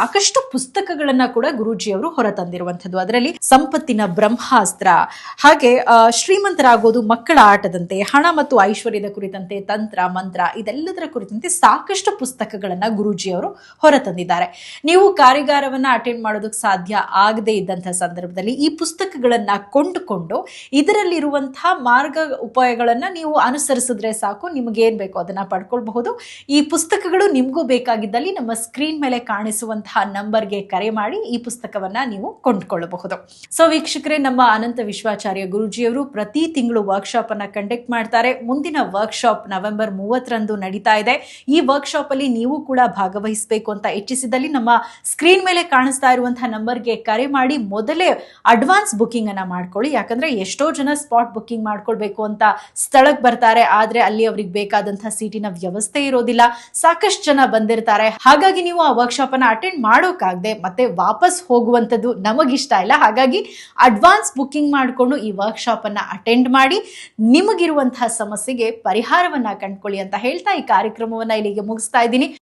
ಸಾಕಷ್ಟು ಪುಸ್ತಕಗಳನ್ನ ಕೂಡ ಗುರೂಜಿಯವರು ಹೊರತಂದಿರುವಂತದ್ದು. ಅದರಲ್ಲಿ ಸಂಪತ್ತಿನ ಬ್ರಹ್ಮಾಸ್ತ್ರ, ಹಾಗೆ ಶ್ರೀಮಂತರಾಗೋದು ಮಕ್ಕಳ ಆಟದಂತೆ, ಹಣ ಮತ್ತು ಐಶ್ವರ್ಯದ ಕುರಿತಂತೆ, ತಂತ್ರ ಮಂತ್ರ, ಇದೆಲ್ಲದರ ಕುರಿತಂತೆ ಸಾಕಷ್ಟು ಪುಸ್ತಕಗಳನ್ನ ಗುರೂಜಿಯವರು ಹೊರತಂದಿದ್ದಾರೆ. ನೀವು ಕಾರ್ಯಾಗಾರವನ್ನ ಅಟೆಂಡ್ ಮಾಡೋದಕ್ಕೆ ಸಾಧ್ಯ ಆಗದೇ ಇದ್ದಂತಹ ಸಂದರ್ಭದಲ್ಲಿ ಈ ಪುಸ್ತಕಗಳನ್ನ ಕೊಂಡುಕೊಂಡು ಇದರಲ್ಲಿರುವಂತಹ ಮಾರ್ಗ ಉಪಾಯಗಳನ್ನ ನೀವು ಅನುಸರಿಸಿದ್ರೆ ಸಾಕು, ನಿಮ್ಗೆ ಏನ್ ಬೇಕೋ ಅದನ್ನ ಪಡ್ಕೊಳ್ಬಹುದು. ಈ ಪುಸ್ತಕಗಳು ನಿಮ್ಗೂ ಬೇಕಾಗಿದ್ದಲ್ಲಿ ನಮ್ಮ ಸ್ಕ್ರೀನ್ ಮೇಲೆ ಕಾಣಿಸುವಂತಹ ನಂಬರ್ಗೆ ಕರೆ ಮಾಡಿ ಈ ಪುಸ್ತಕವನ್ನ ನೀವು ಕೊಂಡ್ಕೊಳ್ಳಬಹುದು. ಸೊ ವೀಕ್ಷಕರೇ, ನಮ್ಮ ಅನಂತ ವಿಶ್ವಾಚಾರ್ಯ ಗುರೂಜಿಯವರು ಪ್ರತಿ ತಿಂಗಳು ವರ್ಕ್ಶಾಪ್ ಅನ್ನ ಕಂಡಕ್ಟ್ ಮಾಡ್ತಾರೆ. ಮುಂದಿನ ವರ್ಕ್ಶಾಪ್ ನವೆಂಬರ್ 30ರಂದು ನಡೀತಾ ಇದೆ. ಈ ವರ್ಕ್ಶಾಪ್ ಅಲ್ಲಿ ನೀವು ಕೂಡ ಭಾಗವಹಿಸಬೇಕು ಅಂತ ಇಚ್ಛಿಸಿದಲ್ಲಿ ನಮ್ಮ ಸ್ಕ್ರೀನ್ ಮೇಲೆ ಕಾಣಿಸ್ತಾ ಇರುವಂತಹ ನಂಬರ್ಗೆ ಕರೆ ಮಾಡಿ ಮೊದಲೇ ಅಡ್ವಾನ್ಸ್ ಬುಕಿಂಗ್ ಅನ್ನ ಮಾಡ್ಕೊಳ್ಳಿ. ಯಾಕಂದ್ರೆ ಎಷ್ಟೋ ಜನ ಸ್ಪಾಟ್ ಬುಕಿಂಗ್ ಮಾಡ್ಕೊಳ್ಬೇಕು ಅಂತ ಸ್ಥಳಕ್ಕೆ ಬರ್ತಾರೆ, ಆದ್ರೆ ಅಲ್ಲಿ ಅವ್ರಿಗೆ ಬೇಕಾದಂತಹ ಸೀಟಿನ ವ್ಯವಸ್ಥೆ ಇರೋದಿಲ್ಲ. ಸಾಕಷ್ಟು ಜನ ಬಂದಿರ್ತಾರೆ, ಹಾಗಾಗಿ ನೀವು ಆ ವರ್ಕ್ಶಾಪ್ ಅನ್ನ ಅಟೆಂಡ್ ಮಾಡೋಕಾಗದೆ ಮತ್ತೆ ವಾಪಸ್ ಹೋಗುವಂತದ್ದು ನಮಗಿಷ್ಟ ಇಲ್ಲ. ಹಾಗಾಗಿ ಅಡ್ವಾನ್ಸ್ ಬುಕಿಂಗ್ ಮಾಡಿಕೊಂಡು ಈ ವರ್ಕ್ಶಾಪ್ ಅನ್ನ ಅಟೆಂಡ್ ಮಾಡಿ ನಿಮಗಿರುವಂತಹ ಸಮಸ್ಯೆಗೆ ಪರಿಹಾರವನ್ನ ಕಂಡುಕೊಳ್ಳಿ ಅಂತ ಹೇಳ್ತಾ ಈ ಕಾರ್ಯಕ್ರಮವನ್ನ ಇಲ್ಲಿಗೆ ಮುಗಿಸ್ತಾ ಇದ್ದೀನಿ.